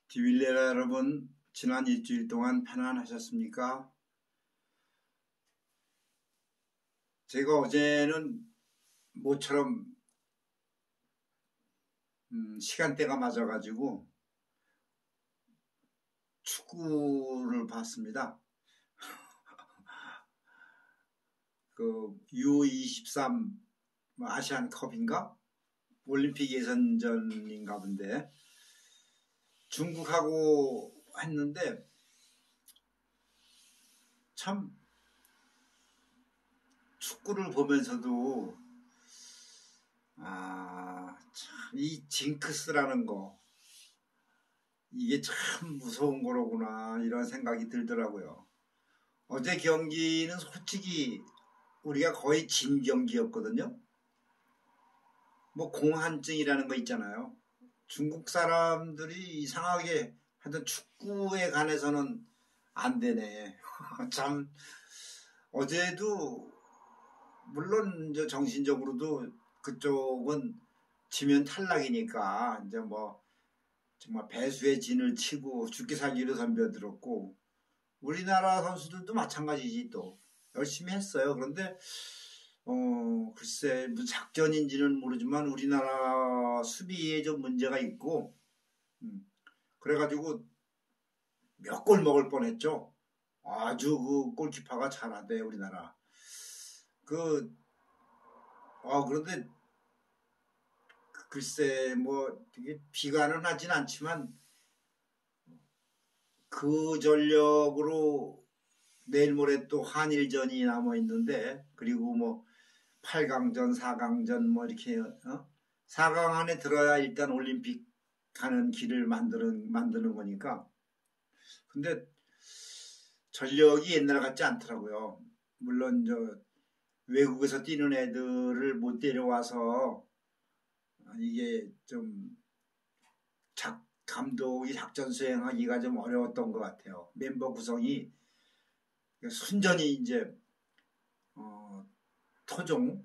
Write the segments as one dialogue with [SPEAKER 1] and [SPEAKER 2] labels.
[SPEAKER 1] 디윌레라 여러분, 지난 일주일 동안 편안하셨습니까? 제가 어제는 모처럼 시간대가 맞아가지고 축구를 봤습니다. 그 U23 아시안컵인가? 올림픽 예선전인가 본데 중국하고 했는데 참 축구를 보면서도 참 이 징크스라는 거 이게 참 무서운 거로구나 이런 생각이 들더라고요. 어제 경기는 솔직히 우리가 거의 진 경기였거든요. 뭐 공한증이라는 거 있잖아요. 중국 사람들이 이상하게 하여튼 축구에 관해서는 안 되네. 참 어제도 물론 이제 정신적으로도 그쪽은 지면 탈락이니까 이제 뭐 정말 배수의 진을 치고 죽기 살기로 덤벼들었고 우리나라 선수들도 마찬가지지 또 열심히 했어요. 그런데 글쎄 무슨 작전인지는 모르지만 우리나라 수비에 좀 문제가 있고 그래가지고 몇 골 먹을 뻔했죠. 아주 그 골키퍼가 잘하대 우리나라. 그런데 글쎄 뭐 되게 비관은 하진 않지만 그 전력으로 내일 모레 또 한일전이 남아 있는데 그리고 뭐 8강전, 4강전 뭐 이렇게 4강 안에 들어야 일단 올림픽 가는 길을 만드는 거니까. 근데 전력이 옛날 같지 않더라고요. 물론 저 외국에서 뛰는 애들을 못 데려와서 이게 좀 감독이 작전 수행하기가 좀 어려웠던 것 같아요. 멤버 구성이 순전히 이제 토종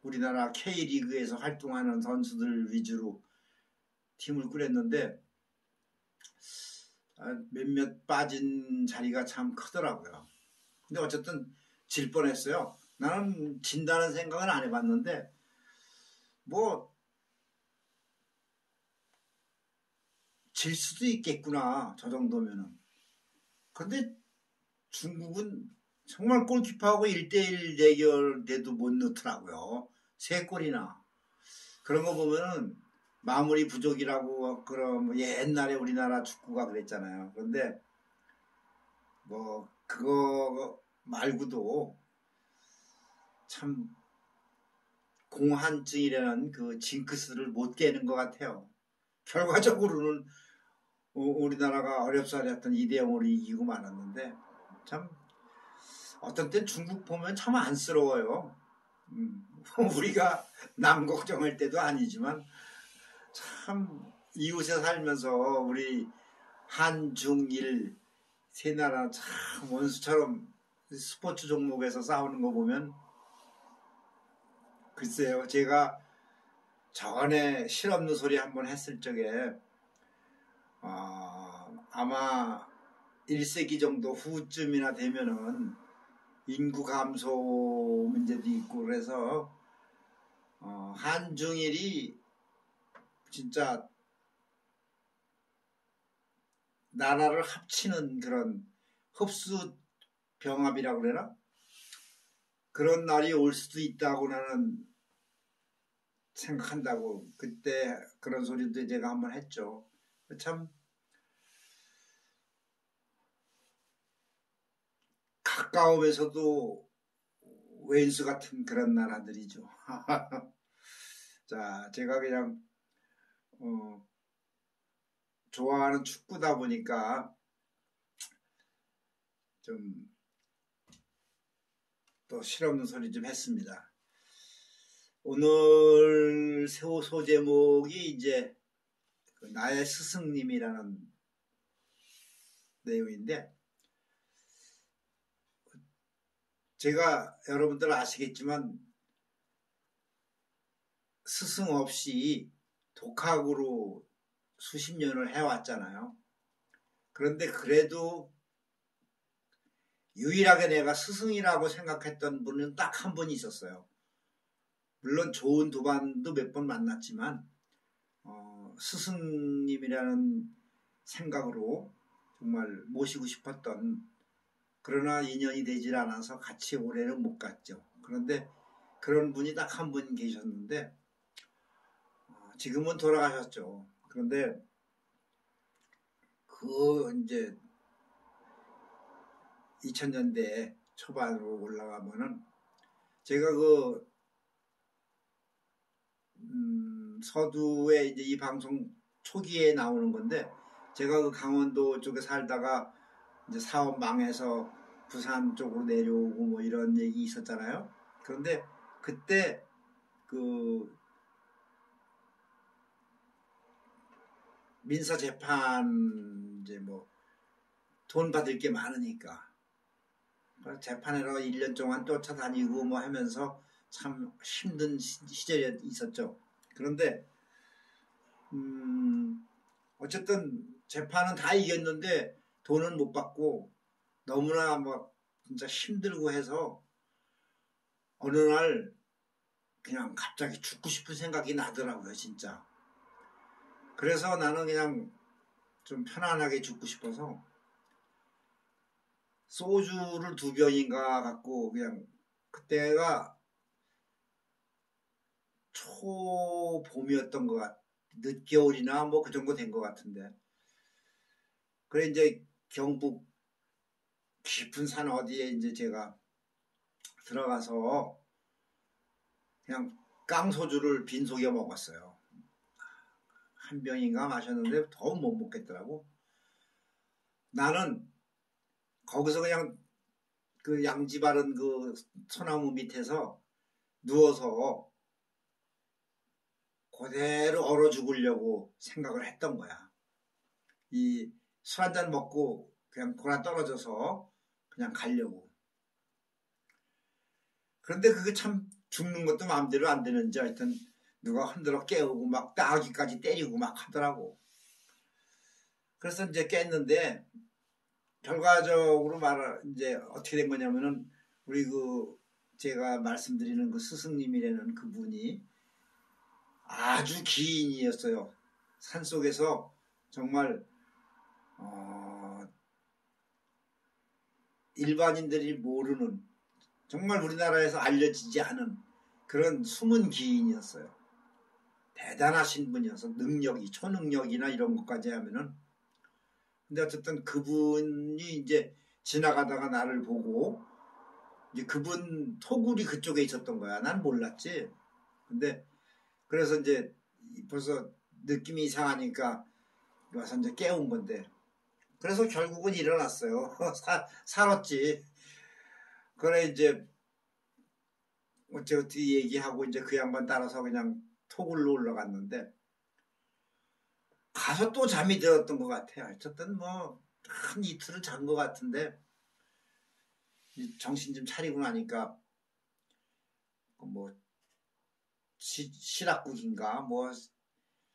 [SPEAKER 1] 우리나라 K리그에서 활동하는 선수들 위주로 팀을 꾸렸는데 몇몇 빠진 자리가 참 크더라고요. 근데 어쨌든 질 뻔했어요. 나는 진다는 생각은 안 해봤는데 뭐 질 수도 있겠구나 저 정도면은. 근데 중국은 정말 골키퍼하고 1대1 대결돼도 못 넣더라고요. 3골이나. 그런 거 보면은 마무리 부족이라고 그럼 옛날에 우리나라 축구가 그랬잖아요. 그런데 뭐 그거 말고도 참 공한증이라는 그 징크스를 못 깨는 것 같아요. 결과적으로는 우리나라가 어렵사리했던 2대0으로 이기고 말았는데 참 어떤 땐 중국 보면 참 안쓰러워요. 우리가 남 걱정할 때도 아니지만 참 이웃에 살면서 우리 한중일 세 나라 참 원수처럼 스포츠 종목에서 싸우는 거 보면 글쎄요. 제가 전에 실없는 소리 한번 했을 적에 아마 1세기 정도 후쯤이나 되면은 인구 감소 문제도 있고 그래서 한중일이 진짜 나라를 합치는 그런 흡수 병합이라고 그러나? 그런 날이 올 수도 있다고 나는 생각한다고 그때 그런 소리도 제가 한번 했죠. 참 가까우면서도 왼수 같은 그런 나라들이죠. 자, 제가 그냥 좋아하는 축구다 보니까 좀 또 실없는 소리 좀 했습니다. 오늘 소제목이 이제 나의 스승님이라는 내용인데 제가 여러분들 아시겠지만 스승 없이 독학으로 수십 년을 해왔잖아요. 그런데 그래도 유일하게 내가 스승이라고 생각했던 분은 딱 한 분 있었어요. 물론 좋은 도반도 몇 번 만났지만 스승님이라는 생각으로 정말 모시고 싶었던, 그러나 인연이 되질 않아서 같이 올해는 못 갔죠. 그런데 그런 분이 딱 한 분 계셨는데 지금은 돌아가셨죠. 그런데 그 이제 2000년대 초반으로 올라가면은 제가 그 서두에 이제 이 방송 초기에 나오는 건데, 제가 그 강원도 쪽에 살다가 이제 사업 망해서 부산 쪽으로 내려오고 뭐 이런 얘기 있었잖아요. 그런데 그때 그 민사 재판 이제 뭐 돈 받을 게 많으니까 재판으로 1년 동안 쫓아다니고 뭐 하면서 참 힘든 시절이 있었죠. 그런데 어쨌든 재판은 다 이겼는데 돈은 못 받고 너무나 막 진짜 힘들고 해서 어느 날 그냥 갑자기 죽고 싶은 생각이 나더라고요, 진짜. 그래서 나는 그냥 좀 편안하게 죽고 싶어서 소주를 2병인가 갖고, 그냥 그때가 초봄이었던 것 늦겨울이나 뭐 그 정도 된 것 같은데, 그래 이제 경북 깊은 산 어디에 이제 제가 들어가서 그냥 깡소주를 빈속에 먹었어요. 한 병인가 마셨는데 더 못 먹겠더라고. 나는 거기서 그냥 그 양지 바른 그 소나무 밑에서 누워서 그대로 얼어 죽으려고 생각을 했던 거야. 이 술 한잔 먹고 그냥 골아 떨어져서 그냥 가려고. 그런데 그게 참 죽는 것도 마음대로 안 되는지 하여튼 누가 흔들어 깨우고 막 따귀까지 때리고 막 하더라고. 그래서 이제 깼는데 결과적으로 이제 어떻게 된 거냐면은, 우리 그 제가 말씀드리는 그 스승님이라는 그분이 아주 기인이었어요. 산속에서 정말 일반인들이 모르는, 정말 우리나라에서 알려지지 않은 그런 숨은 기인이었어요. 대단하신 분이어서 능력이 초능력이나 이런 것까지 하면은. 근데 어쨌든 그분이 이제 지나가다가 나를 보고, 이제 그분 토굴이 그쪽에 있었던 거야. 난 몰랐지. 근데 그래서 이제 벌써 느낌이 이상하니까 와서 이제 깨운 건데, 그래서 결국은 일어났어요. 살았지. 그래 이제 어찌어찌 얘기하고 이제 그 양반 따라서 그냥 토굴로 올라갔는데, 가서 또 잠이 들었던 것 같아요. 어쨌든 뭐 한 이틀을 잔 것 같은데, 정신 좀 차리고 나니까 뭐 시락국인가 뭐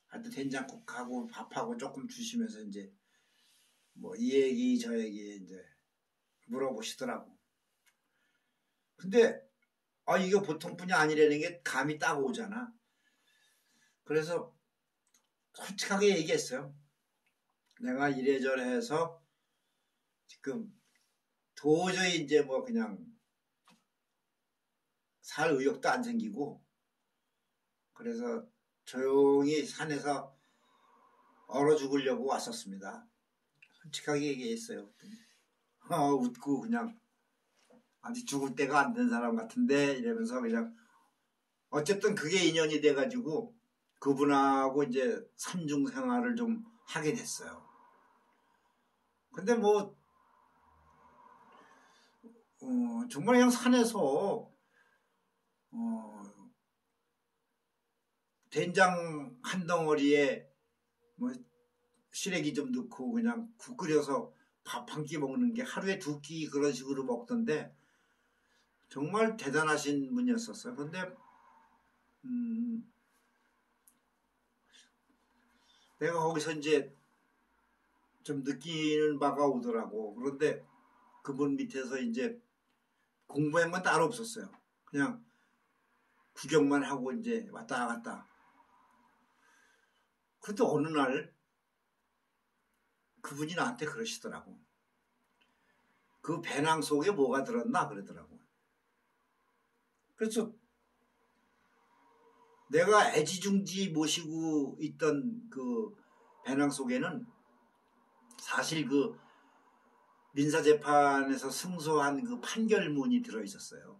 [SPEAKER 1] 하여튼 된장국하고 밥하고 조금 주시면서 이제 뭐 이 얘기 저 얘기 이제 물어보시더라고. 근데 이거 보통 분이 아니라는 게 감이 딱 오잖아. 그래서 솔직하게 얘기했어요. 내가 이래저래 해서 지금 도저히 이제 뭐 그냥 살 의욕도 안 생기고, 그래서 조용히 산에서 얼어 죽으려고 왔었습니다. 솔직하게 얘기했어요. 웃고 그냥 아직 죽을 때가 안 된 사람 같은데 이러면서 그냥, 어쨌든 그게 인연이 돼가지고 그분하고 이제 산중 생활을 좀 하게 됐어요. 근데 뭐 정말 그냥 산에서 된장 한 덩어리에 뭐 시래기 좀 넣고 그냥 국 끓여서 밥 한 끼 먹는 게 하루에 2끼 그런 식으로 먹던데, 정말 대단하신 분이었었어요. 근데 내가 거기서 이제 좀 느끼는 바가 오더라고. 그런데 그분 밑에서 이제 공부한 건 따로 없었어요. 그냥 구경만 하고 이제 왔다 갔다. 그런데 어느 날 그분이 나한테 그러시더라고. 그 배낭 속에 뭐가 들었나 그러더라고. 그래서 내가 애지중지 모시고 있던 그 배낭 속에는 사실 그 민사재판에서 승소한 그 판결문이 들어있었어요.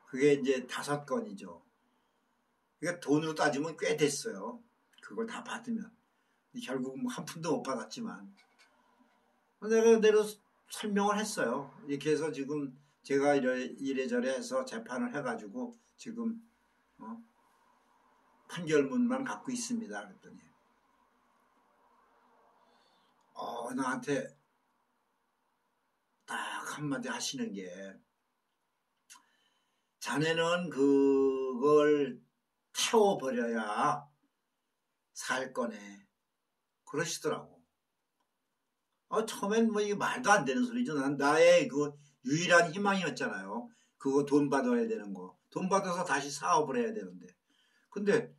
[SPEAKER 1] 그게 이제 5건이죠. 그러니까 돈으로 따지면 꽤 됐어요. 그걸 다 받으면. 결국 한 푼도 못 받았지만. 내가 내로 설명을 했어요. 이렇게 해서 지금 제가 이래저래 해서 재판을 해가지고 지금 판결문만 갖고 있습니다. 그랬더니 나한테 딱 한마디 하시는 게 자네는 그걸 태워버려야 살 거네. 그러시더라고. 처음엔 뭐 이게 말도 안 되는 소리죠. 난 나의 그 유일한 희망이었잖아요. 그거 돈 받아야 되는 거. 돈 받아서 다시 사업을 해야 되는데. 근데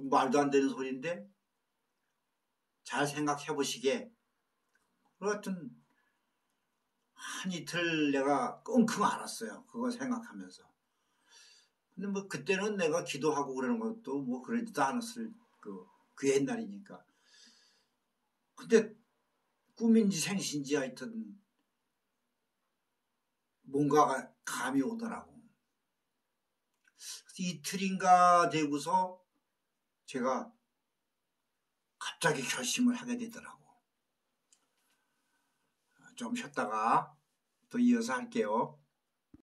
[SPEAKER 1] 말도 안 되는 소리인데 잘 생각해 보시게. 하여튼 한 이틀 내가 끙끙 앓았어요. 그거 생각하면서. 근데 뭐 그때는 내가 기도하고 그러는 것도 뭐 그러지도 않았을 그 옛날이니까. 근데 꿈인지 생신지 하여튼 뭔가가 감이 오더라고. 이틀인가 되고서 제가 갑자기 결심을 하게 되더라고. 좀 쉬었다가 또 이어서 할게요.